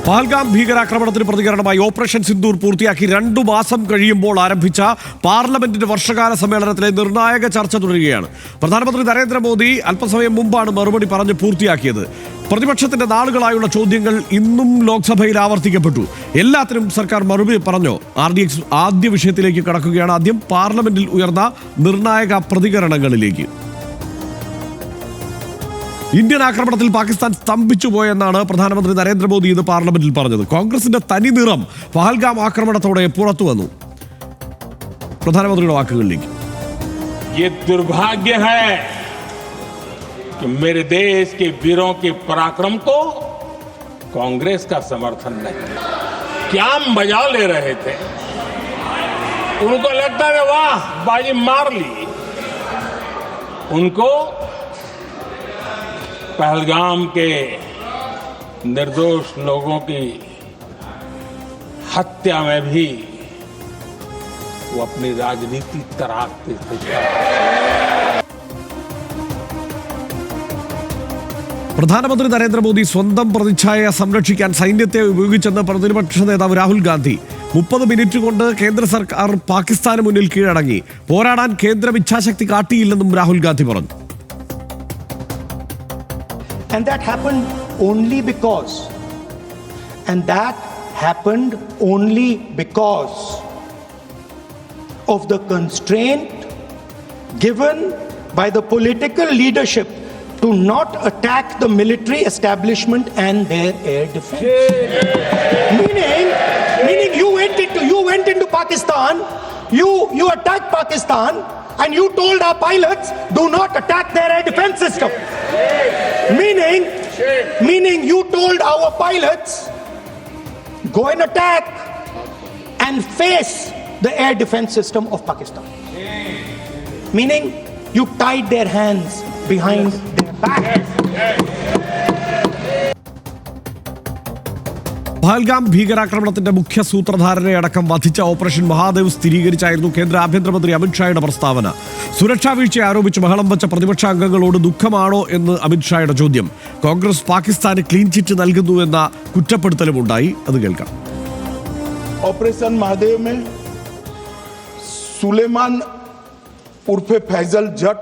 പഹൽഗാം ഭീകരാക്രമണത്തിന് പ്രതികരണമായി ഓപ്പറേഷൻ സിന്ദൂർ പൂർത്തിയാക്കി 2 മാസം കഴിയുമ്പോൾ ആരംഭിച്ച പാർലമെന്റിന്റെ വർഷകാല സമ്മേളനത്തിലെ നിർണായക ചർച്ച തുടരുകയാണ്. പ്രധാനമന്ത്രി നരേന്ദ്രമോദി അല്പസമയം മുമ്പാണ് മറുപടി പറഞ്ഞ് പൂർത്തിയാക്കിയത്. പ്രതിപക്ഷത്തിന്റെ നാളുകളായുള്ള ചോദ്യങ്ങൾ ഇന്നും ലോക്സഭയിൽ ആവർത്തിക്കപ്പെട്ടു. എല്ലാത്തിനും സർക്കാർ മറുപടി പറഞ്ഞോ? RDX ആദ്യ വിഷയത്തിലേക്ക് കടക്കുകയാണ്. ആദ്യം പാർലമെന്റിൽ ഉയർന്ന നിർണായക പ്രതികരണങ്ങളിലേക്ക്. ഇന്ത്യൻ ആക്രമണത്തിൽ പാകിസ്ഥാൻ സ്തംഭിച്ചു പോയെന്നാണ് പ്രധാനമന്ത്രി നരേന്ദ്രമോദി ഇന്ന് പാർലമെന്റിൽ പറഞ്ഞത്. കോൺഗ്രസിന്റെ തനി നിറം പഹൽഗാം ആക്രമണത്തോടെ പുറത്തു വന്നു. പ്രധാനമന്ത്രിയുടെ വാക്കുകളിലേക്ക്. ये दुर्भाग्य है कि मेरे देश के वीरों के पराक्रम को कांग्रेस का समर्थन नहीं. क्या मजा ले रहे थे. उनको लगता है वाह बाजी मार ली. उनको पहलगाम के निर्दोष लोगों की हत्या में भी वो अपनी राजनीति तराकते थे. പ്രധാനമന്ത്രി നരേന്ദ്രമോദി സ്വന്തം പ്രതിച്ഛായ സംരക്ഷിക്കാൻ സൈന്യത്തെ ഉപയോഗിച്ചെന്ന് പ്രതിപക്ഷ നേതാവ് രാഹുൽ ഗാന്ധി. 30 മിനിറ്റ് കൊണ്ട് കേന്ദ്ര സർക്കാർ പാകിസ്ഥാന് മുന്നിൽ കീഴടങ്ങി. പോരാടാൻ കേന്ദ്രം ഇച്ഛാശക്തി കാട്ടിയില്ലെന്നും രാഹുൽ ഗാന്ധി പറഞ്ഞു. And that happened only because of the constraint given by the political leadership to not attack the military establishment and their air defense. Meaning you went into Pakistan, you attacked Pakistan, and you told our pilots, do not attack their air defense system. Meaning you told our pilots, go and attack and face the air defense system of Pakistan. Meaning you tied their hands behind their back. Pahalgam ഭീകരാക്രമണത്തിന്റെ മുഖ്യ സൂത്രധാരനെ അടക്കം വധിച്ച operation Mahadev സ്ഥിരീകരിച്ചായിരുന്നു കേന്ദ്ര ആഭ്യന്തരമന്ത്രി അമിത്ഷായുടെ പ്രസ്താവന. സുരക്ഷാ വീഴ്ച ആരോപിച്ച് ബഹളം വച്ച പ്രതിപക്ഷ അംഗങ്ങളോട് ദുഃഖമാണോ എന്ന് അമിത്ഷായുടെ ചോദ്യം. കോൺഗ്രസ് പാകിസ്ഥാന് ക്ലീൻ ചിറ്റ് നൽകുന്നു എന്ന കുറ്റപ്പെടുത്തലുമുണ്ടായി. അത് കേൾക്കാം. ऑपरेशन महादेव में सुलेमान उर्फे फैजल जट,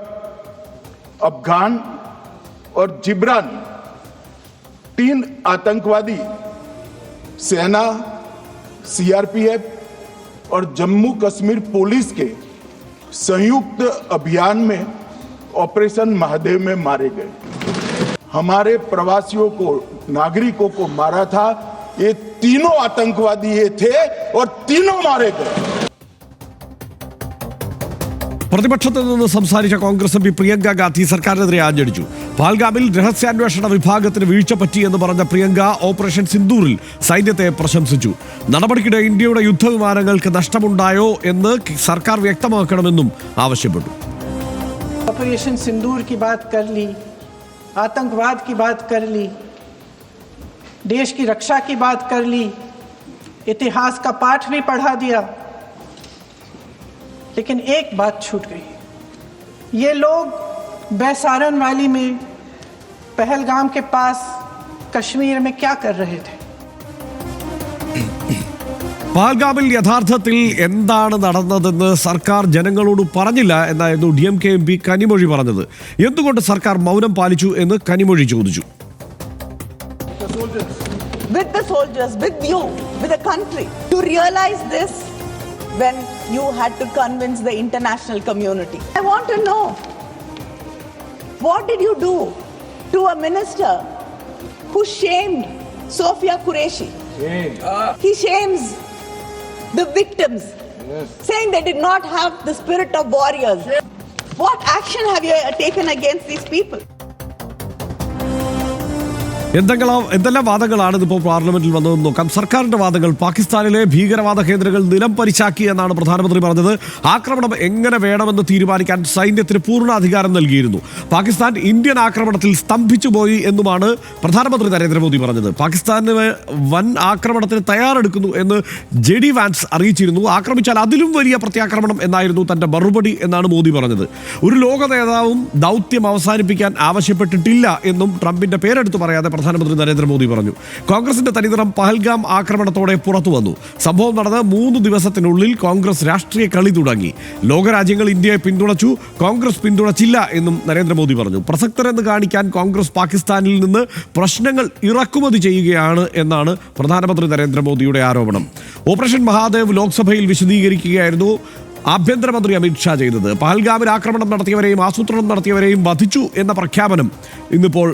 अफगान और जिब्रान 3 आतंकवादी सेना, CRPF और जम्मू कश्मीर पुलिस के संयुक्त अभियान में ऑपरेशन महादेव में मारे गए. हमारे प्रवासियों को, नागरिकों को मारा था. ये तीनों आतंकवादी ये थे और तीनों मारे गए. പ്രതിപക്ഷത്തിൽ നിന്ന് സംസാരിച്ച കോൺഗ്രസ് MP പ്രിയങ്ക ഗാന്ധി സർക്കാരിനെതിരെ ആഞ്ഞടിച്ചു. പഹൽഗാമിൽ രഹസ്യാന്വേഷണ വിഭാഗത്തിന് വീഴ്ച പറ്റിയെന്ന് പറഞ്ഞ പ്രിയങ്ക ഓപ്പറേഷൻ സിന്ദൂറിൽ സൈന്യത്തെ പ്രശംസിച്ചു. നടപടിക്കിടെ ഇന്ത്യയുടെ യുദ്ധവിമാനങ്ങൾക്ക് നഷ്ടമുണ്ടായോ എന്ന് സർക്കാർ വ്യക്തമാക്കണമെന്നും ആവശ്യപ്പെട്ടു. ऑपरेशन सिंदूर की बात कर ली, आतंकवाद की बात कर ली, देश की रक्षा की बात कर ली, इतिहास का पाठ भी पढ़ा दिया, लेकिन एक बात छूट गई. ये लोग बैसारन वैली में, पहलगाम के पास कश्मीर में क्या कर रहे थे? പഹൽഗാമിൽ യഥാർത്ഥത്തിൽ എന്താണ് നടന്നതെന്ന് സർക്കാർ ജനങ്ങളോട് പറഞ്ഞില്ല എന്നായിരുന്നു DMK MP കനിമൊഴി പറഞ്ഞത്. എന്തുകൊണ്ട് സർക്കാർ മൗനം പാലിച്ചു എന്ന് കനിമൊഴി ചോദിച്ചു. With the soldiers, with you, with the country, to realize this when you had to convince the international community. I want to know, what did you do to a minister who shamed Sofia Qureshi? He shames the victims, saying they did not have the spirit of warriors. What action have you taken against these people? എന്തെല്ലാം വാദങ്ങളാണ് ഇതിപ്പോൾ പാർലമെന്റിൽ വന്നതെന്ന് നോക്കാം. സർക്കാരിന്റെ വാദങ്ങൾ: പാകിസ്ഥാനിലെ ഭീകരവാദ കേന്ദ്രങ്ങൾ നിലം പരിശാക്കി എന്നാണ് പ്രധാനമന്ത്രി പറഞ്ഞത്. ആക്രമണം എങ്ങനെ വേണമെന്ന് തീരുമാനിക്കാൻ സൈന്യത്തിന് പൂർണ്ണ അധികാരം നൽകിയിരുന്നു. പാകിസ്ഥാൻ ഇന്ത്യൻ ആക്രമണത്തിൽ സ്തംഭിച്ചു പോയി എന്നുമാണ് പ്രധാനമന്ത്രി നരേന്ദ്രമോദി പറഞ്ഞത്. പാകിസ്ഥാന് വൻ ആക്രമണത്തിന് തയ്യാറെടുക്കുന്നു എന്ന് JD വാൻസ് അറിയിച്ചിരുന്നു. ആക്രമിച്ചാൽ അതിലും വലിയ പ്രത്യാക്രമണം എന്നായിരുന്നു തന്റെ മറുപടി എന്നാണ് മോദി പറഞ്ഞത്. ഒരു ലോക നേതാവും ദൗത്യം അവസാനിപ്പിക്കാൻ ആവശ്യപ്പെട്ടിട്ടില്ല എന്നും ട്രംപിന്റെ പേരെടുത്ത് പറയാതെ പ്രധാനമന്ത്രി നരേന്ദ്രമോദി പറഞ്ഞു. കോൺഗ്രസിന്റെ തനിനിറം പഹൽഗാം ആക്രമണത്തോടെ പുറത്തു വന്നു. സംഭവം നടന്ന് 3 ദിവസത്തിനുള്ളിൽ കോൺഗ്രസ് രാഷ്ട്രീയ കളി തുടങ്ങി. ലോകരാജ്യങ്ങൾ ഇന്ത്യയെ പിന്തുണച്ചു, കോൺഗ്രസ് പിന്തുണച്ചില്ല എന്നും നരേന്ദ്രമോദി പറഞ്ഞു. പ്രസക്തരെന്ന് കാണിക്കാൻ കോൺഗ്രസ് പാകിസ്ഥാനിൽ നിന്ന് പ്രശ്നങ്ങൾ ഇറക്കുമതി ചെയ്യുകയാണ് എന്നാണ് പ്രധാനമന്ത്രി നരേന്ദ്രമോദിയുടെ ആരോപണം. ഓപ്പറേഷൻ മഹാദേവ് ലോക്സഭയിൽ വിശദീകരിക്കുകയായിരുന്നു ആഭ്യന്തരമന്ത്രി അമിത്ഷാ ചെയ്തത്. പഹൽഗാമിൽ ആക്രമണം നടത്തിയവരെയും ആസൂത്രണം നടത്തിയവരെയും വധിച്ചു എന്ന പ്രഖ്യാപനം ഇന്നിപ്പോൾ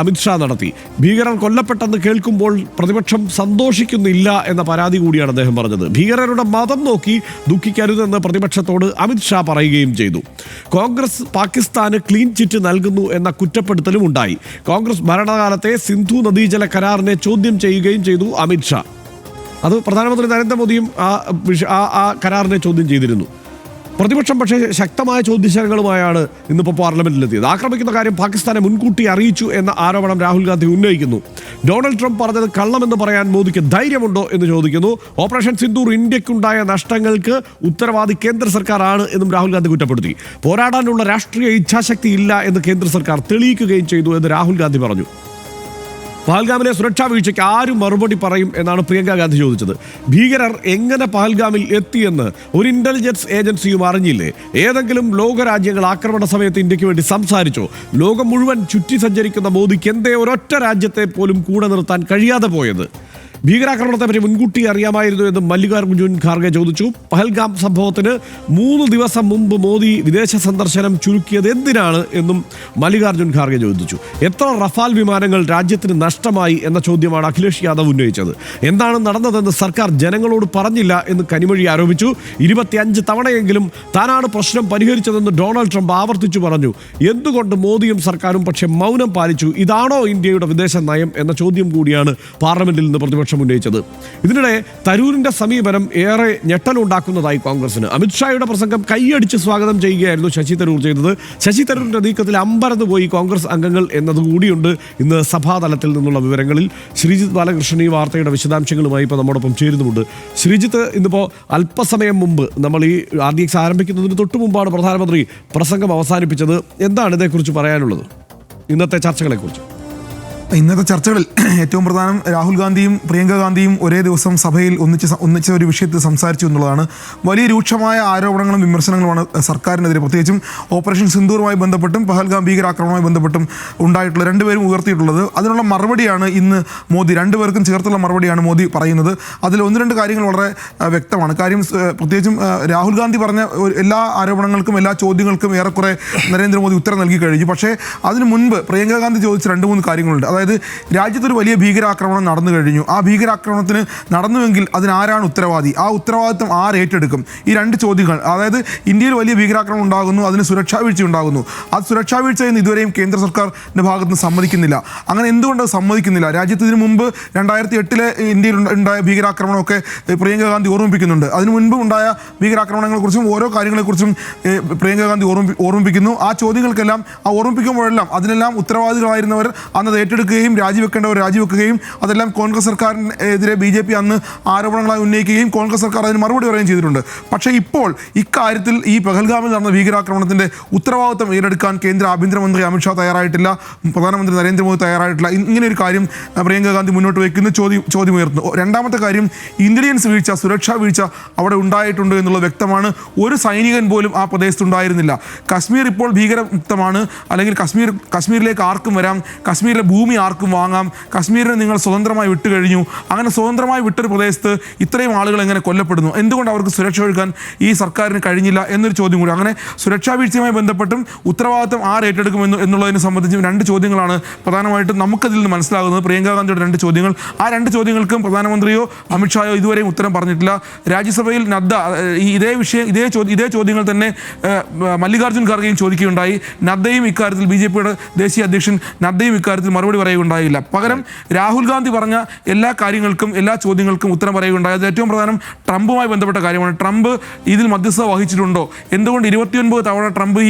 അമിത്ഷാ നടത്തി. ഭീകരർ കൊല്ലപ്പെട്ടെന്ന് കേൾക്കുമ്പോൾ പ്രതിപക്ഷം സന്തോഷിക്കുന്നില്ല എന്ന പരാതി കൂടിയാണ് അദ്ദേഹം പറഞ്ഞത്. ഭീകരരുടെ മതം നോക്കി ദുഃഖിക്കരുതെന്ന് പ്രതിപക്ഷത്തോട് അമിത്ഷാ പറയുകയും ചെയ്തു. കോൺഗ്രസ് പാകിസ്ഥാന് ക്ലീൻ ചിറ്റ് നൽകുന്നു എന്ന കുറ്റപ്പെടുത്തലും ഉണ്ടായി. കോൺഗ്രസ് ഭരണകാലത്തെ സിന്ധു നദീജല കരാറിനെ ചോദ്യം ചെയ്യുകയും ചെയ്തു അമിത്ഷാ. അത് പ്രധാനമന്ത്രി നരേന്ദ്രമോദിയും ആ കരാറിനെ ചോദ്യം ചെയ്തിരുന്നു. പ്രതിപക്ഷം പക്ഷേ ശക്തമായ ചോദ്യശരങ്ങളുമായാണ് ഇന്നിപ്പോൾ പാർലമെന്റിലെത്തിയത്. ആക്രമിക്കുന്ന കാര്യം പാകിസ്ഥാനെ മുൻകൂട്ടി അറിയിച്ചു എന്ന ആരോപണം രാഹുൽ ഗാന്ധി ഉന്നയിക്കുന്നു. ഡൊണാൾഡ് ട്രംപ് പറഞ്ഞത് കള്ളമെന്ന് പറയാൻ മോദിക്ക് ധൈര്യമുണ്ടോ എന്ന് ചോദിക്കുന്നു. ഓപ്പറേഷൻ സിന്ദൂർ ഇന്ത്യക്കുണ്ടായ നഷ്ടങ്ങൾക്ക് ഉത്തരവാദി കേന്ദ്ര സർക്കാരാണ് എന്നും രാഹുൽ ഗാന്ധി കുറ്റപ്പെടുത്തി. പോരാടാനുള്ള രാഷ്ട്രീയ ഇച്ഛാശക്തി ഇല്ല എന്ന് കേന്ദ്ര സർക്കാർ തെളിയിക്കുകയും ചെയ്തു എന്ന് രാഹുൽ ഗാന്ധി പറഞ്ഞു. പഹൽഗാമിലെ സുരക്ഷാ വീഴ്ചയ്ക്ക് ആരും മറുപടി പറയും എന്നാണ് പ്രിയങ്ക ഗാന്ധി ചോദിച്ചത്. ഭീകരർ എങ്ങനെ പഹൽഗാമിൽ എത്തിയെന്ന് ഒരു ഇന്റലിജൻസ് ഏജൻസിയും അറിഞ്ഞില്ലേ? ഏതെങ്കിലും ലോകരാജ്യങ്ങൾ ആക്രമണ സമയത്ത് ഇന്ത്യക്ക് വേണ്ടി സംസാരിച്ചോ? ലോകം മുഴുവൻ ചുറ്റി സഞ്ചരിക്കുന്ന മോദിക്ക് എന്തേ ഒരൊറ്റ രാജ്യത്തെ പോലും കൂടെ നിർത്താൻ കഴിയാതെ പോയത്? ഭീകരാക്രമണത്തെപ്പറ്റി മുൻകൂട്ടി അറിയാമായിരുന്നു എന്ന് മല്ലികാർജുൻ ഖാർഗെ ചോദിച്ചു. പഹൽഗാം സംഭവത്തിന് 3 ദിവസം മുമ്പ് മോദി വിദേശ സന്ദർശനം ചുരുക്കിയത് എന്തിനാണ് എന്നും മല്ലികാർജുൻ ഖാർഗെ ചോദിച്ചു. എത്ര റഫാൽ വിമാനങ്ങൾ രാജ്യത്തിന് നഷ്ടമായി എന്ന ചോദ്യമാണ് അഖിലേഷ് യാദവ് ഉന്നയിച്ചത്. എന്താണ് നടന്നതെന്ന് സർക്കാർ ജനങ്ങളോട് പറഞ്ഞില്ല എന്ന് കനിമൊഴി ആരോപിച്ചു. 25 തവണയെങ്കിലും താനാണ് പ്രശ്നം പരിഹരിച്ചതെന്ന് ഡൊണാൾഡ് ട്രംപ് ആവർത്തിച്ചു പറഞ്ഞു. എന്തുകൊണ്ട് മോദിയും സർക്കാരും പക്ഷേ മൗനം പാലിച്ചു? ഇതാണോ ഇന്ത്യയുടെ വിദേശ നയം എന്ന ചോദ്യം കൂടിയാണ് പാർലമെന്റിൽ നിന്ന് പ്രതിപക്ഷം ഉന്നയിച്ചത്. ഇതിനിടെ തരൂരിന്റെ സമീപനം ഏറെ ഞെട്ടലുണ്ടാക്കുന്നതായി കോൺഗ്രസിന്. അമിത്ഷായുടെ പ്രസംഗം കൈയടിച്ച് സ്വാഗതം ചെയ്യുകയായിരുന്നു ശശി തരൂർ ചെയ്തത്. ശശി തരൂരിന്റെ നീക്കത്തിൽ അമ്പരന്ന് പോയി കോൺഗ്രസ് അംഗങ്ങൾ എന്നതുകൂടിയുണ്ട് ഇന്ന് സഭാതലത്തിൽ നിന്നുള്ള വിവരങ്ങളിൽ. ശ്രീജിത്ത് ബാലകൃഷ്ണൻ ഈ വാർത്തയുടെ വിശദാംശങ്ങളുമായി ഇപ്പോൾ നമ്മോടൊപ്പം ചേരുന്നുമുണ്ട്. ശ്രീജിത്ത്, ഇന്നിപ്പോൾ അല്പസമയം മുമ്പ് നമ്മൾ ഈ RDX ആരംഭിക്കുന്നതിന് തൊട്ട് മുമ്പാണ് പ്രധാനമന്ത്രി പ്രസംഗം അവസാനിപ്പിച്ചത്. എന്താണ് ഇതേക്കുറിച്ച് പറയാനുള്ളത്, ഇന്നത്തെ ചർച്ചകളെക്കുറിച്ച്? ഇന്നത്തെ ചർച്ചകളിൽ ഏറ്റവും പ്രധാനം രാഹുൽ ഗാന്ധിയും പ്രിയങ്ക ഗാന്ധിയും ഒരേ ദിവസം സഭയിൽ ഒന്നിച്ച ഒരു വിഷയത്തിൽ സംസാരിച്ചു എന്നുള്ളതാണ്. വലിയ രൂക്ഷമായ ആരോപണങ്ങളും വിമർശനങ്ങളുമാണ് സർക്കാരിനെതിരെ, പ്രത്യേകിച്ചും ഓപ്പറേഷൻ സിന്ദൂറുമായി ബന്ധപ്പെട്ടും പഹൽഗാം ഭീകരാക്രമണവുമായി ബന്ധപ്പെട്ടും ഉണ്ടായിട്ടുള്ള രണ്ടുപേരും ഉയർത്തിയിട്ടുള്ളത്. അതിനുള്ള മറുപടിയാണ് ഇന്ന് മോദി, രണ്ടുപേർക്കും ചേർത്തുള്ള മറുപടിയാണ് മോദി പറയുന്നത്. അതിൽ 1-2 കാര്യങ്ങൾ വളരെ വ്യക്തമാണ്. കാര്യം പ്രത്യേകിച്ചും രാഹുൽ ഗാന്ധി പറഞ്ഞ എല്ലാ ആരോപണങ്ങൾക്കും എല്ലാ ചോദ്യങ്ങൾക്കും ഏറെക്കുറെ നരേന്ദ്രമോദി ഉത്തരം നൽകി കഴിഞ്ഞു. പക്ഷേ അതിനു മുൻപ് പ്രിയങ്ക ഗാന്ധി ചോദിച്ച 2-3 കാര്യങ്ങളുണ്ട്. അതായത് രാജ്യത്തൊരു വലിയ ഭീകരാക്രമണം നടന്നു കഴിഞ്ഞു. ആ ഭീകരാക്രമണത്തിന് നടന്നുവെങ്കിൽ അതിനാരാണ് ഉത്തരവാദി? ആ ഉത്തരവാദിത്വം ആര് ഏറ്റെടുക്കും? ഈ 2 ചോദ്യങ്ങൾ. അതായത് ഇന്ത്യയിൽ വലിയ ഭീകരാക്രമണം ഉണ്ടാകുന്നു, അതിന് സുരക്ഷാ വീഴ്ച ഉണ്ടാകുന്നു. അത് സുരക്ഷാ വീഴ്ച എന്ന് ഇതുവരെയും കേന്ദ്ര സർക്കാരിൻ്റെ ഭാഗത്ത് നിന്ന് സമ്മതിക്കുന്നില്ല. അങ്ങനെ എന്തുകൊണ്ട് സമ്മതിക്കുന്നില്ല? രാജ്യത്ത് ഇതിനു മുമ്പ് 2008 ഇന്ത്യയിൽ ഉണ്ടായ ഭീകരാക്രമണമൊക്കെ പ്രിയങ്ക ഗാന്ധി ഓർമ്മിപ്പിക്കുന്നുണ്ട്. അതിനു മുൻപ് ഉണ്ടായ ഭീകരാക്രമണങ്ങളെക്കുറിച്ചും ഓരോ കാര്യങ്ങളെക്കുറിച്ചും പ്രിയങ്ക ഗാന്ധി ഓർമ്മിപ്പിക്കുന്നു. ആ ചോദ്യങ്ങൾക്കെല്ലാം, ആ ഓർമ്മിപ്പിക്കുമ്പോഴെല്ലാം അതിനെല്ലാം ഉത്തരവാദികളായിരുന്നവർ അന്നത് ഏറ്റെടുക്കുകയും രാജിവെക്കേണ്ടവർ രാജിവെക്കുകയും അതെല്ലാം കോൺഗ്രസ് സർക്കാരിനെതിരെ BJP അന്ന് ആരോപണങ്ങളായി ഉന്നയിക്കുകയും കോൺഗ്രസ് സർക്കാർ അതിന് മറുപടി പറയുകയും ചെയ്തിട്ടുണ്ട്. പക്ഷേ ഇപ്പോൾ ഇക്കാര്യത്തിൽ ഈ പഹൽഗാമിൽ നടന്ന ഭീകരാക്രമണത്തിൻ്റെ ഉത്തരവാദിത്വം ഏറ്റെടുക്കാൻ കേന്ദ്ര ആഭ്യന്തരമന്ത്രി അമിത്ഷാ തയ്യാറായിട്ടില്ല, പ്രധാനമന്ത്രി നരേന്ദ്രമോദി തയ്യാറായിട്ടില്ല. ഇങ്ങനെ ഒരു കാര്യം പ്രിയങ്ക ഗാന്ധി മുന്നോട്ട് വയ്ക്കുന്ന ചോദ്യം ഉയർത്തുന്നു. രണ്ടാമത്തെ കാര്യം, ഇന്റലിജൻസ് വീഴ്ച, സുരക്ഷാ വീഴ്ച അവിടെ ഉണ്ടായിട്ടുണ്ട് എന്നുള്ളത് വ്യക്തമാണ്. ഒരു സൈനികൻ പോലും ആ പ്രദേശത്തുണ്ടായിരുന്നില്ല. കശ്മീർ ഇപ്പോൾ ഭീകരമുക്തമാണ്, അല്ലെങ്കിൽ കശ്മീരിലേക്ക് ആർക്കും വരാം, കശ്മീരിലെ ഭൂമി ആർക്കും വാങ്ങാം, കശ്മീരിനെ നിങ്ങൾ സ്വതന്ത്രമായി വിട്ടു കഴിഞ്ഞു. അങ്ങനെ സ്വതന്ത്രമായി വിട്ടൊരു പ്രദേശത്ത് ഇത്രയും ആളുകൾ എങ്ങനെ കൊല്ലപ്പെടുന്നു? എന്തുകൊണ്ട് അവർക്ക് സുരക്ഷ ഒരുക്കാൻ ഈ സർക്കാരിന് കഴിഞ്ഞില്ല എന്നൊരു ചോദ്യം കൂടി. അങ്ങനെ സുരക്ഷാ വീഴ്ചയുമായി ബന്ധപ്പെട്ടും ഉത്തരവാദിത്വം ആര് ഏറ്റെടുക്കും എന്നുള്ളതിനെ സംബന്ധിച്ചും 2 ചോദ്യങ്ങളാണ് പ്രധാനമായിട്ടും നമുക്കതിൽ നിന്ന് മനസ്സിലാകുന്നത്. പ്രിയങ്ക ഗാന്ധിയുടെ 2 ചോദ്യങ്ങൾ. ആ 2 ചോദ്യങ്ങൾക്കും പ്രധാനമന്ത്രിയോ അമിത്ഷായോ ഇതുവരെയും ഉത്തരം പറഞ്ഞിട്ടില്ല. രാജ്യസഭയിൽ നദ്ദ ഇതേ ചോദ്യങ്ങൾ തന്നെ മല്ലികാർജുൻ ഖാർഗെയും ചോദിക്കുകയുണ്ടായി. നദ്ദയും ഇക്കാര്യത്തിൽ, BJPയുടെ ദേശീയ അധ്യക്ഷൻ നദ്ദയും ഇക്കാര്യത്തിൽ മറുപടി പറയുകയുണ്ടായില്ല. പകരം രാഹുൽ ഗാന്ധി പറഞ്ഞ എല്ലാ കാര്യങ്ങൾക്കും എല്ലാ ചോദ്യങ്ങൾക്കും ഉത്തരം പറയുകയുണ്ടായി. അത് ഏറ്റവും പ്രധാനം ട്രംപുമായി ബന്ധപ്പെട്ട കാര്യമാണ്. ട്രംപ് ഇതിൽ മധ്യസ്ഥത വഹിച്ചിട്ടുണ്ടോ? എന്തുകൊണ്ട് 29 തവണ ട്രംപ്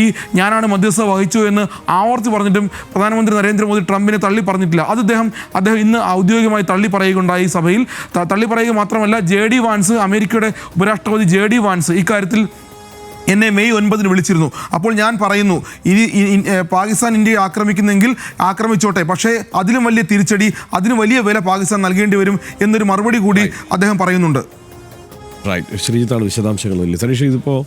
ഞാനാണ് മധ്യസ്ഥത വഹിച്ചു എന്ന് ആവർത്തി പറഞ്ഞിട്ടും പ്രധാനമന്ത്രി നരേന്ദ്രമോദി ട്രംപിനെ തള്ളി പറഞ്ഞിട്ടില്ല. അത് അദ്ദേഹം ഇന്ന് ഔദ്യോഗികമായി തള്ളി പറയുകയുണ്ടായി സഭയിൽ. തള്ളി പറയുക മാത്രമല്ല, JD വാൻസ്, അമേരിക്കയുടെ ഉപരാഷ്ട്രപതി JD വാൻസ് ഇക്കാര്യത്തിൽ എന്നെ മെയ് 9 വിളിച്ചിരുന്നു. അപ്പോൾ ഞാൻ പറയുന്നു, പാകിസ്ഥാൻ ഇന്ത്യയെ ആക്രമിക്കുന്നെങ്കിൽ ആക്രമിച്ചോട്ടെ, പക്ഷേ അതിലും വലിയ തിരിച്ചടി, അതിന് വലിയ വില പാകിസ്ഥാൻ നൽകേണ്ടി വരും എന്നൊരു മറുപടി കൂടി അദ്ദേഹം പറയുന്നുണ്ട്. റൈറ്റ്, ശ്രീജിത്താണ് വിശദാംശങ്ങളില്ല. സനീഷ്, ഇതിപ്പോൾ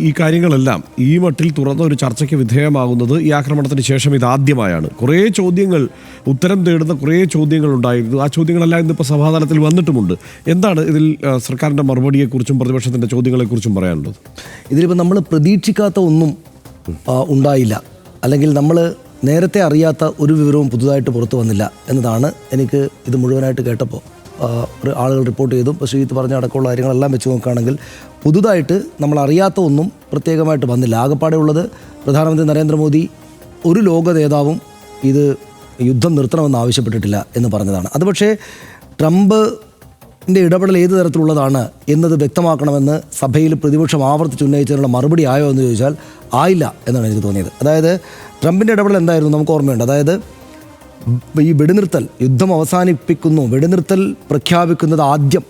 ഈ കാര്യങ്ങളെല്ലാം ഈ മട്ടിൽ തുറന്ന ഒരു ചർച്ചയ്ക്ക് വിധേയമാകുന്നത് ഈ ആക്രമണത്തിന് ശേഷം ഇതാദ്യമായാണ്. കുറേ ചോദ്യങ്ങൾ, ഉത്തരം തേടുന്ന കുറേ ചോദ്യങ്ങൾ ഉണ്ടായിരുന്നു. ആ ചോദ്യങ്ങളെല്ലാം ഇന്നിപ്പോൾ സഭാതലത്തിൽ വന്നിട്ടുമുണ്ട്. എന്താണ് ഇതിൽ സർക്കാരിൻ്റെ മറുപടിയെക്കുറിച്ചും പ്രതിപക്ഷത്തിൻ്റെ ചോദ്യങ്ങളെക്കുറിച്ചും പറയാനുള്ളത്? ഇതിലിപ്പോൾ നമ്മൾ പ്രതീക്ഷിക്കാത്ത ഒന്നും ഉണ്ടായില്ല, അല്ലെങ്കിൽ നമ്മൾ നേരത്തെ അറിയാത്ത ഒരു വിവരവും പുതുതായിട്ട് പുറത്തു വന്നില്ല എന്നതാണ് എനിക്ക് ഇത് മുഴുവനായിട്ട് കേട്ടപ്പോൾ ആളുകൾ റിപ്പോർട്ട് ചെയ്തു. ഇപ്പോൾ ശ്രീജിത്ത് പറഞ്ഞ അടക്കമുള്ള കാര്യങ്ങളെല്ലാം വെച്ച് നോക്കുകയാണെങ്കിൽ പുതുതായിട്ട് നമ്മൾ അറിയാത്ത ഒന്നും പ്രത്യേകമായിട്ട് വന്നില്ല. ആകെപ്പാടെ ഉള്ളത് പ്രധാനമന്ത്രി നരേന്ദ്രമോദി ഒരു ലോക നേതാവും ഇത് യുദ്ധം നിർത്തണമെന്ന് ആവശ്യപ്പെട്ടിട്ടില്ല എന്ന് പറഞ്ഞതാണ്. അത് പക്ഷേ ട്രംപിൻ്റെ ഇടപെടൽ ഏത് തരത്തിലുള്ളതാണ് എന്നത് വ്യക്തമാക്കണമെന്ന് സഭയിൽ പ്രതിപക്ഷം ആവർത്തിച്ചുന്നയിച്ചതിനുള്ള മറുപടി ആയോ എന്ന് ചോദിച്ചാൽ ആയില്ല എന്നാണ് എനിക്ക് തോന്നിയത്. അതായത് ട്രംപിൻ്റെ ഇടപെടൽ എന്തായിരുന്നു നമുക്ക് ഓർമ്മയുണ്ട്. അതായത് ഈ വെടിനിർത്തൽ, യുദ്ധം അവസാനിപ്പിക്കുന്നു, വെടിനിർത്തൽ പ്രഖ്യാപിക്കുന്നത് ആദ്യം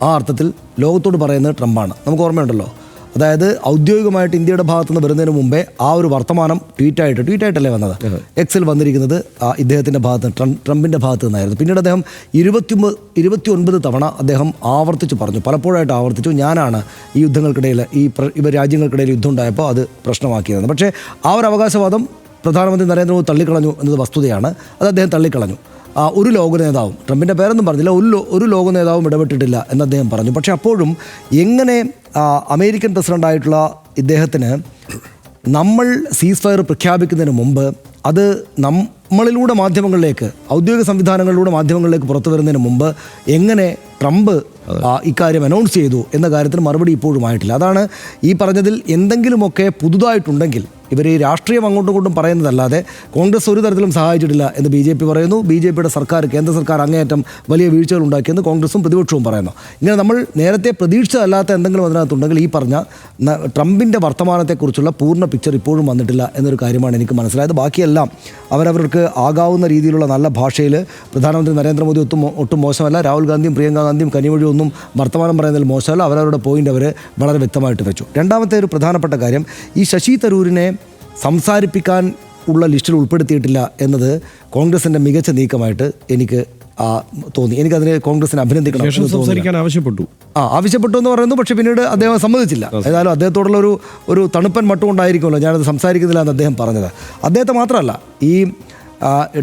ആ അർത്ഥത്തിൽ ലോകത്തോട് പറയുന്നത് ട്രംപാണ്. നമുക്ക് ഓർമ്മയുണ്ടല്ലോ. അതായത് ഔദ്യോഗികമായിട്ട് ഇന്ത്യയുടെ ഭാഗത്തു നിന്ന് വരുന്നതിന് മുമ്പേ ആ ഒരു വർത്തമാനം ട്വീറ്റായിട്ടല്ലേ വന്നത്, എക്സിൽ വന്നിരിക്കുന്നത് ഇദ്ദേഹത്തിൻ്റെ ഭാഗത്ത്, ട്രംപിൻ്റെ ഭാഗത്ത് നിന്നായിരുന്നു. പിന്നീട് അദ്ദേഹം 29 തവണ അദ്ദേഹം ആവർത്തിച്ച് പറഞ്ഞു, പലപ്പോഴായിട്ട് ആവർത്തിച്ചു, ഞാനാണ് ഈ യുദ്ധങ്ങൾക്കിടയിൽ, ഇവ രാജ്യങ്ങൾക്കിടയിൽ യുദ്ധം ഉണ്ടായപ്പോൾ അത് പ്രശ്നമാക്കിയതെന്ന്. പക്ഷേ ആ ഒരു അവകാശവാദം പ്രധാനമന്ത്രി നരേന്ദ്രമോദി തള്ളിക്കളഞ്ഞു എന്നത് വസ്തുതയാണ്. അത് അദ്ദേഹം തള്ളിക്കളഞ്ഞു. ഒരു ലോക നേതാവും, ട്രംപിൻ്റെ പേരൊന്നും പറഞ്ഞില്ല, ഒരു ലോക നേതാവും ഇടപെട്ടിട്ടില്ല എന്ന് അദ്ദേഹം പറഞ്ഞു. പക്ഷേ അപ്പോഴും എങ്ങനെ അമേരിക്കൻ പ്രസിഡൻ്റായിട്ടുള്ള ഇദ്ദേഹത്തിന് നമ്മൾ സീസ് ഫയർ പ്രഖ്യാപിക്കുന്നതിന് മുമ്പ് അത് നമ്മളിലൂടെ മാധ്യമങ്ങളിലേക്ക്, ഔദ്യോഗിക സംവിധാനങ്ങളിലൂടെ മാധ്യമങ്ങളിലേക്ക് പുറത്തു വരുന്നതിന് മുമ്പ് എങ്ങനെ ട്രംപ് ഇക്കാര്യം അനൗൺസ് ചെയ്തു എന്ന കാര്യത്തിന് മറുപടി ഇപ്പോഴും ആയിട്ടില്ല. അതാണ് ഈ പറഞ്ഞതിൽ എന്തെങ്കിലുമൊക്കെ പുതുതായിട്ടുണ്ടെങ്കിൽ ഇവർ ഈ രാഷ്ട്രീയം അങ്ങോട്ടും ഇങ്ങോട്ടും പറയുന്നതല്ലാതെ കോൺഗ്രസ് ഒരു തരത്തിലും സഹായിച്ചിട്ടില്ല എന്ന് BJP പറയുന്നു. BJPയുടെ സർക്കാർ, കേന്ദ്ര സർക്കാർ അങ്ങേയറ്റം വലിയ വീഴ്ചകൾ ഉണ്ടാക്കിയെന്ന് കോൺഗ്രസും പ്രതിപക്ഷവും പറയുന്നു. ഇങ്ങനെ നമ്മൾ നേരത്തെ പ്രതീക്ഷിച്ചതല്ലാത്ത എന്തെങ്കിലും അതിനകത്തുണ്ടെങ്കിൽ ഈ പറഞ്ഞ ട്രംപിൻ്റെ വർത്തമാനത്തെക്കുറിച്ചുള്ള പൂർണ്ണ പിക്ചർ ഇപ്പോഴും വന്നിട്ടില്ല എന്നൊരു കാര്യമാണ് എനിക്ക് മനസ്സിലായത്. ബാക്കിയെല്ലാം അവരവർക്ക് ആകാവുന്ന രീതിയിലുള്ള നല്ല ഭാഷയിൽ പ്രധാനമന്ത്രി നരേന്ദ്രമോദി ഒട്ടും മോശമല്ല, രാഹുൽ ഗാന്ധിയും പ്രിയങ്ക ഗാന്ധിയും കനിമൊഴി ഒന്നും വർത്തമാനം പറയുന്നതിൽ മോശമല്ല, അവരവരുടെ പോയിന്റ് അവർ വളരെ വ്യക്തമായിട്ട് വെച്ചു. രണ്ടാമത്തെ ഒരു പ്രധാനപ്പെട്ട കാര്യം, ഈ ശശി തരൂരിനെ സംസാരിപ്പിക്കാൻ ഉള്ള ലിസ്റ്റിൽ ഉൾപ്പെടുത്തിയിട്ടില്ല എന്നത് കോൺഗ്രസിൻ്റെ മികച്ച നീക്കമായിട്ട് എനിക്ക് തോന്നി. എനിക്കതിനെ കോൺഗ്രസിനെ അഭിനന്ദിക്കണം. ആവശ്യപ്പെട്ടു എന്ന് പറയുന്നു, പക്ഷേ പിന്നീട് അദ്ദേഹം സമ്മതിച്ചില്ല. ഏതായാലും അദ്ദേഹത്തോടുള്ള ഒരു തണുപ്പൻ മട്ടും ഉണ്ടായിരിക്കുമല്ലോ, ഞാനത് സംസാരിക്കുന്നില്ല എന്ന് അദ്ദേഹം പറഞ്ഞത്. അദ്ദേഹത്തെ മാത്രമല്ല, ഈ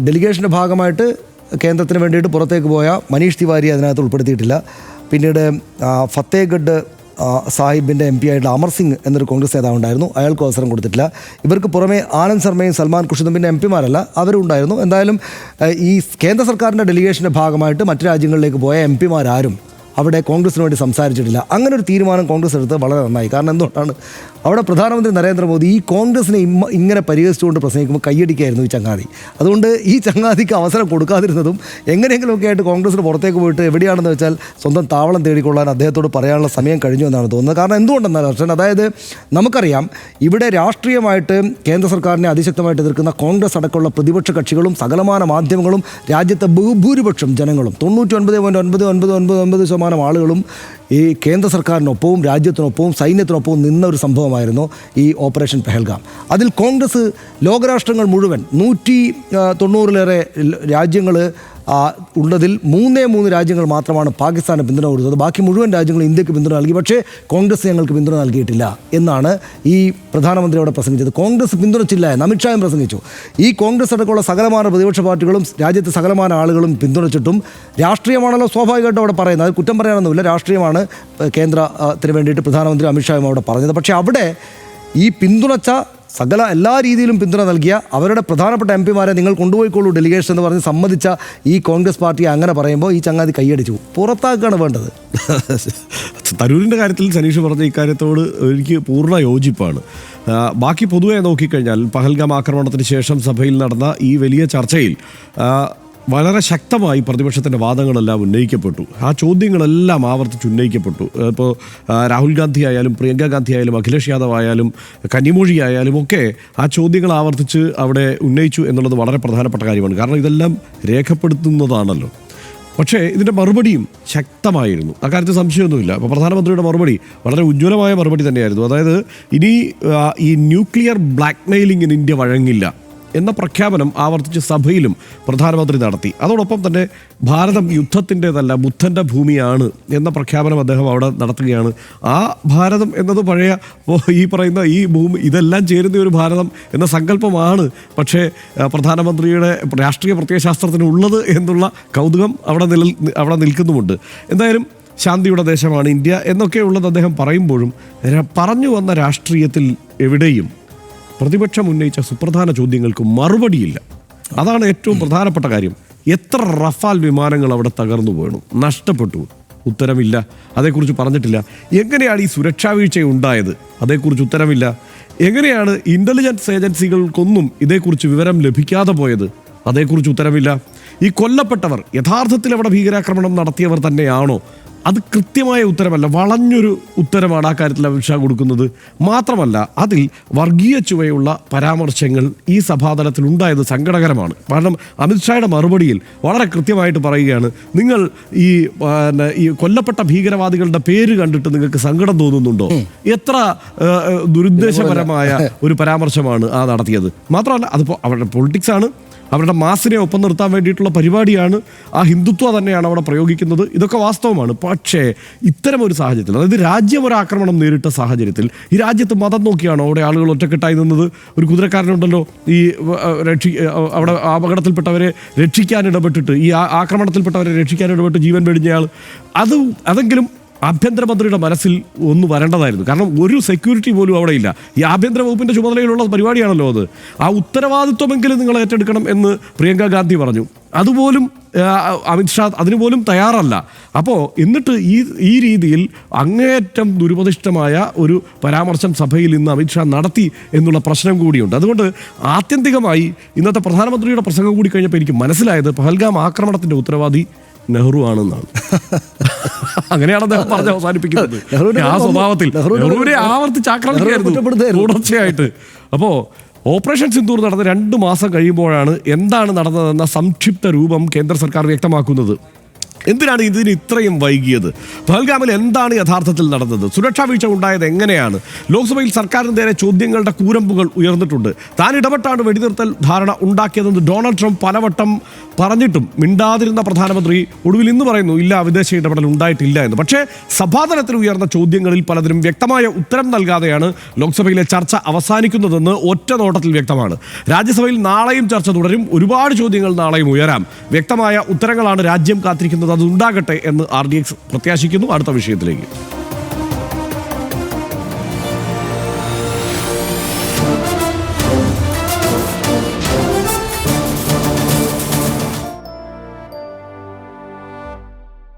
ഡെലിഗേഷൻ്റെ ഭാഗമായിട്ട് കേന്ദ്രത്തിന് വേണ്ടിയിട്ട് പുറത്തേക്ക് പോയ മനീഷ് തിവാരി അതിനകത്ത് ഉൾപ്പെടുത്തിയിട്ടില്ല. പിന്നീട് ഫത്തേഗഡ് സാഹിബിൻ്റെ MP ആയിട്ടുള്ള അമർ സിംഗ് എന്നൊരു കോൺഗ്രസ് നേതാവ് ഉണ്ടായിരുന്നു, അയാൾക്ക് അവസരം കൊടുത്തിട്ടില്ല. ഇവർക്ക് പുറമെ ആനന്ദ് ശർമ്മയും സൽമാൻ ഖുർഷിദും പിന്നെ MP മാരല്ല, അവരും ഉണ്ടായിരുന്നു. എന്തായാലും ഈ കേന്ദ്ര സർക്കാരിൻ്റെ ഡെലിഗേഷൻ്റെ ഭാഗമായിട്ട് മറ്റു രാജ്യങ്ങളിലേക്ക് പോയ MP മാരാരും അവിടെ കോൺഗ്രസിന് വേണ്ടി സംസാരിച്ചിട്ടില്ല. അങ്ങനെ ഒരു തീരുമാനം കോൺഗ്രസ് എടുത്ത് വളരെ നന്നായി. കാരണം എന്തുകൊണ്ടാണ്, അവിടെ പ്രധാനമന്ത്രി നരേന്ദ്രമോദി ഈ കോൺഗ്രസിനെ ഇങ്ങനെ പരിഹസിച്ചുകൊണ്ട് പ്രസംഗിക്കുമ്പോൾ കൈയടിക്കായിരുന്നു ഈ ചങ്ങാതി. അതുകൊണ്ട് ഈ ചങ്ങാതിക്ക് അവസരം കൊടുക്കാതിരുന്നതും എങ്ങനെയെങ്കിലുമൊക്കെ ആയിട്ട് കോൺഗ്രസിന് പുറത്തേക്ക് പോയിട്ട് എവിടെയാണെന്ന് വെച്ചാൽ സ്വന്തം താവളം തേടിക്കൊള്ളാൻ അദ്ദേഹത്തോട് പറയാനുള്ള സമയം കഴിഞ്ഞു എന്നാണ് തോന്നുന്നത്. കാരണം എന്തുകൊണ്ടെന്നാൽ ഹർഷൻ, അതായത് നമുക്കറിയാം ഇവിടെ രാഷ്ട്രീയമായിട്ട് കേന്ദ്ര സർക്കാരിനെ അതിശക്തമായിട്ട് എതിർക്കുന്ന കോൺഗ്രസ് അടക്കമുള്ള പ്രതിപക്ഷ കക്ഷികളും സകലമാന മാധ്യമങ്ങളും രാജ്യത്തെ ഭൂരിപക്ഷം ജനങ്ങളും 99.999% ആളുകളും ഈ കേന്ദ്ര സർക്കാരിനൊപ്പവും രാജ്യത്തിനൊപ്പവും സൈന്യത്തിനൊപ്പവും നിന്ന ഒരു സംഭവമായിരുന്നു ഈ ഓപ്പറേഷൻ പെഹൽഗാം. അതിൽ കോൺഗ്രസ് ലോകരാഷ്ട്രങ്ങൾ മുഴുവൻ 190-ലേറെ രാജ്യങ്ങൾ ഉള്ളതിൽ 3 രാജ്യങ്ങൾ മാത്രമാണ് പാകിസ്ഥാന് പിന്തുണ കൊടുത്തത്. ബാക്കി മുഴുവൻ രാജ്യങ്ങളും ഇന്ത്യക്ക് പിന്തുണ നൽകി. പക്ഷേ കോൺഗ്രസ് ഞങ്ങൾക്ക് പിന്തുണ നൽകിയിട്ടില്ല എന്നാണ് ഈ പ്രധാനമന്ത്രി അവിടെ പ്രസംഗിച്ചത്. കോൺഗ്രസ് പിന്തുണച്ചില്ല എന്ന് അമിത്ഷായും പ്രസംഗിച്ചു. ഈ കോൺഗ്രസ് അടക്കമുള്ള സകലമാന പ്രതിപക്ഷ പാർട്ടികളും രാജ്യത്തെ സകലമാന ആളുകളും പിന്തുണച്ചിട്ടും രാഷ്ട്രീയമാണല്ലോ സ്വാഭാവികമായിട്ടും അവിടെ പറയുന്നത്. അത് കുറ്റം പറയാനൊന്നുമില്ല, രാഷ്ട്രീയമാണ് കേന്ദ്രത്തിന് വേണ്ടിയിട്ട് പ്രധാനമന്ത്രി അമിത്ഷായും അവിടെ പറഞ്ഞത്. പക്ഷേ അവിടെ ഈ പിന്തുണച്ച എല്ലാ രീതിയിലും പിന്തുണ നൽകിയ അവരുടെ പ്രധാനപ്പെട്ട MP മാരെ നിങ്ങൾ കൊണ്ടുപോയിക്കോളൂ ഡെലിഗേഷൻ എന്ന് പറഞ്ഞ് സമ്മതിച്ച ഈ കോൺഗ്രസ് പാർട്ടിയെ അങ്ങനെ പറയുമ്പോൾ ഈ ചങ്ങാതി കൈയടിച്ചു. പുറത്താക്കുകയാണ് വേണ്ടത്. തരൂരിൻ്റെ കാര്യത്തിൽ സനീഷ് പറഞ്ഞ ഇക്കാര്യത്തോട് എനിക്ക് പൂർണ്ണ യോജിപ്പാണ്. ബാക്കി പൊതുവെ നോക്കിക്കഴിഞ്ഞാൽ പഹൽഗാം ആക്രമണത്തിന് ശേഷം സഭയിൽ നടന്ന ഈ വലിയ ചർച്ചയിൽ വളരെ ശക്തമായി പ്രതിപക്ഷത്തിൻ്റെ വാദങ്ങളെല്ലാം ഉന്നയിക്കപ്പെട്ടു. ആ ചോദ്യങ്ങളെല്ലാം ആവർത്തിച്ച് ഉന്നയിക്കപ്പെട്ടു. ഇപ്പോൾ രാഹുൽ ഗാന്ധി ആയാലും പ്രിയങ്ക ഗാന്ധി ആയാലും അഖിലേഷ് യാദവ് ആയാലും കനിമൊഴി ആയാലും ഒക്കെ ആ ചോദ്യങ്ങൾ ആവർത്തിച്ച് അവിടെ ഉന്നയിച്ചു എന്നുള്ളത് വളരെ പ്രധാനപ്പെട്ട കാര്യമാണ്. കാരണം ഇതെല്ലാം രേഖപ്പെടുത്തുന്നതാണല്ലോ. പക്ഷേ ഇതിൻ്റെ മറുപടിയും ശക്തമായിരുന്നു, അക്കാര്യത്തിൽ സംശയമൊന്നുമില്ല. അപ്പോൾ പ്രധാനമന്ത്രിയുടെ മറുപടി വളരെ ഉജ്ജ്വലമായ മറുപടി തന്നെയായിരുന്നു. അതായത് ഇനി ഈ ന്യൂക്ലിയർ ബ്ലാക്ക് മെയിലിങ്ങിന് ഇന്ത്യ വഴങ്ങില്ല എന്ന പ്രഖ്യാപനം ആവർത്തിച്ച് സഭയിലും പ്രധാനമന്ത്രി നടത്തി. അതോടൊപ്പം തന്നെ ഭാരതം യുദ്ധത്തിൻ്റെതല്ല ബുദ്ധൻ്റെ ഭൂമിയാണ് എന്ന പ്രഖ്യാപനം അദ്ദേഹം അവിടെ നടത്തുകയാണ്. ആ ഭാരതം എന്നത് പഴയ ഈ പറയുന്ന ഈ ഭൂമി ഇതെല്ലാം ചേരുന്ന ഒരു ഭാരതം എന്ന സങ്കല്പമാണ് പക്ഷേ പ്രധാനമന്ത്രിയുടെ രാഷ്ട്രീയ പ്രത്യയശാസ്ത്രത്തിന് ഉള്ളത് എന്നുള്ള കൗതുകം അവിടെ നിൽക്കുന്നുമുണ്ട്. എന്തായാലും ശാന്തിയുടെ ദേശമാണ് ഇന്ത്യ എന്നൊക്കെയുള്ളത് അദ്ദേഹം പറയുമ്പോഴും പറഞ്ഞു വന്ന രാഷ്ട്രീയത്തിൽ എവിടെയും പ്രതിപക്ഷം ഉന്നയിച്ച സുപ്രധാന ചോദ്യങ്ങൾക്ക് മറുപടിയില്ല. അതാണ് ഏറ്റവും പ്രധാനപ്പെട്ട കാര്യം. എത്ര റഫാൽ വിമാനങ്ങൾ അവിടെ തകർന്നു വീണു, നഷ്ടപ്പെട്ടു, ഉത്തരമില്ല, അതേക്കുറിച്ച് പറഞ്ഞിട്ടില്ല. എങ്ങനെയാണ് ഈ സുരക്ഷാ വീഴ്ച ഉണ്ടായത്, അതേക്കുറിച്ച് ഉത്തരമില്ല. എങ്ങനെയാണ് ഇൻ്റലിജൻസ് ഏജൻസികൾക്കൊന്നും ഇതേക്കുറിച്ച് വിവരം ലഭിക്കാതെ പോയത്, അതേക്കുറിച്ച് ഉത്തരമില്ല. ഈ കൊല്ലപ്പെട്ടവർ യഥാർത്ഥത്തിൽ അവിടെ ഭീകരാക്രമണം നടത്തിയവർ തന്നെയാണോ, അത് കൃത്യമായ ഉത്തരമല്ല, വളഞ്ഞൊരു ഉത്തരമാണ് ആ കാര്യത്തിൽ അമിത്ഷാ കൊടുക്കുന്നത്. മാത്രമല്ല അതിൽ വർഗീയ ചുവയുള്ള പരാമർശങ്ങൾ ഈ സഭാതലത്തിൽ ഉണ്ടായത് സങ്കടകരമാണ്. കാരണം അമിത്ഷായുടെ മറുപടിയിൽ വളരെ കൃത്യമായിട്ട് പറയുകയാണ്, നിങ്ങൾ ഈ കൊല്ലപ്പെട്ട ഭീകരവാദികളുടെ പേര് കണ്ടിട്ട് നിങ്ങൾക്ക് സങ്കടം തോന്നുന്നുണ്ടോ? എത്ര ദുരുദ്ദേശപരമായ ഒരു പരാമർശമാണ് ആ നടത്തിയത്. മാത്രമല്ല അതിപ്പോൾ അവരുടെ പൊളിറ്റിക്സാണ്, അവരുടെ മാസിനെ ഒപ്പം നിർത്താൻ വേണ്ടിയിട്ടുള്ള പരിപാടിയാണ്, ആ ഹിന്ദുത്വ തന്നെയാണ് അവിടെ പ്രയോഗിക്കുന്നത്. ഇതൊക്കെ വാസ്തവമാണ്. പക്ഷേ ഇത്തരം ഒരു സാഹചര്യത്തിൽ, അതായത് രാജ്യം ഒരു ആക്രമണം നേരിട്ട സാഹചര്യത്തിൽ ഈ രാജ്യത്ത് മതം നോക്കിയാണോ അവിടെ ആളുകൾ ഒറ്റക്കെട്ടായി നിന്നത്? ഒരു കുതിരക്കാരനുണ്ടല്ലോ ഈ അവിടെ അപകടത്തിൽപ്പെട്ടവരെ രക്ഷിക്കാൻ ഇടപെട്ടിട്ട്, ഈ ആക്രമണത്തിൽപ്പെട്ടവരെ രക്ഷിക്കാൻ ഇടപെട്ട് ജീവൻ വെടിഞ്ഞയാൾ. അതെങ്കിലും ആഭ്യന്തരമന്ത്രിയുടെ മനസ്സിൽ ഒന്ന് വരേണ്ടതായിരുന്നു. കാരണം ഒരു സെക്യൂരിറ്റി പോലും അവിടെ ഇല്ല. ഈ ആഭ്യന്തര വകുപ്പിൻ്റെ ചുമതലയിലുള്ള പരിപാടിയാണല്ലോ അത്. ആ ഉത്തരവാദിത്വമെങ്കിലും നിങ്ങൾ ഏറ്റെടുക്കണം എന്ന് പ്രിയങ്ക ഗാന്ധി പറഞ്ഞു. അതുപോലും അമിത്ഷാ അതിനുപോലും തയ്യാറല്ല. അപ്പോൾ എന്നിട്ട് ഈ രീതിയിൽ അങ്ങേയറ്റം ദുരുപദിഷ്ടമായ ഒരു പരാമർശം സഭയിൽ ഇന്ന് അമിത്ഷാ നടത്തി എന്നുള്ള പ്രശ്നം കൂടിയുണ്ട്. അതുകൊണ്ട് ആത്യന്തികമായി ഇന്നത്തെ പ്രധാനമന്ത്രിയുടെ പ്രസംഗം കൂടി കഴിഞ്ഞപ്പോൾ എനിക്ക് മനസ്സിലായത് പഹൽഗാം ആക്രമണത്തിൻ്റെ ഉത്തരവാദി നെഹ്റു ആണെന്നാണ്. അങ്ങനെയാണ് അദ്ദേഹം പറഞ്ഞ് അവസാനിപ്പിക്കുന്നത്. ആ സ്വഭാവത്തിൽ നെഹ്റുവിനെ ആവർത്തിച്ച് ആക്രമിക്കുകയായിരുന്നു തുടർച്ചയായിട്ട്. അപ്പോൾ ഓപ്പറേഷൻ സിന്ദൂർ നടന്ന് 2 മാസം കഴിയുമ്പോഴാണ് എന്താണ് നടന്നതെന്ന സംക്ഷിപ്ത രൂപം കേന്ദ്ര സർക്കാർ വ്യക്തമാക്കുന്നത്. എന്തിനാണ് ഇതിന് ഇത്രയും വൈകിയത്? പഹൽഗാമിൽ എന്താണ് യഥാർത്ഥത്തിൽ നടന്നത്? സുരക്ഷാ വീഴ്ച ഉണ്ടായത് എങ്ങനെയാണ്? ലോക്സഭയിൽ സർക്കാരിന് നേരെ ചോദ്യങ്ങളുടെ കൂരമ്പുകൾ ഉയർന്നിട്ടുണ്ട്. താൻ ഇടപെട്ടാണ് വെടിനിർത്തൽ ധാരണ ഉണ്ടാക്കിയതെന്ന് ഡൊണാൾഡ് ട്രംപ് പലവട്ടം പറഞ്ഞിട്ടും മിണ്ടാതിരുന്ന പ്രധാനമന്ത്രി ഒടുവിൽ ഇന്ന് പറയുന്നു ഇല്ല, വിദേശ ഇടപെടൽ ഉണ്ടായിട്ടില്ല എന്ന്. പക്ഷേ സഭാതലത്തിൽ ഉയർന്ന ചോദ്യങ്ങളിൽ പലതിനും വ്യക്തമായ ഉത്തരം നൽകാതെയാണ് ലോക്സഭയിലെ ചർച്ച അവസാനിക്കുന്നതെന്ന് ഒറ്റ നോട്ടത്തിൽ വ്യക്തമാണ്. രാജ്യസഭയിൽ നാളെയും ചർച്ച തുടരും. ഒരുപാട് ചോദ്യങ്ങൾ നാളെയും ഉയരാം. വ്യക്തമായ ഉത്തരങ്ങളാണ് രാജ്യം കാത്തിരിക്കുന്നത്. അത് ഉണ്ടാകട്ടെ എന്ന് RDX പ്രത്യാശിക്കുന്നു. അടുത്ത വിഷയത്തിലേക്ക്.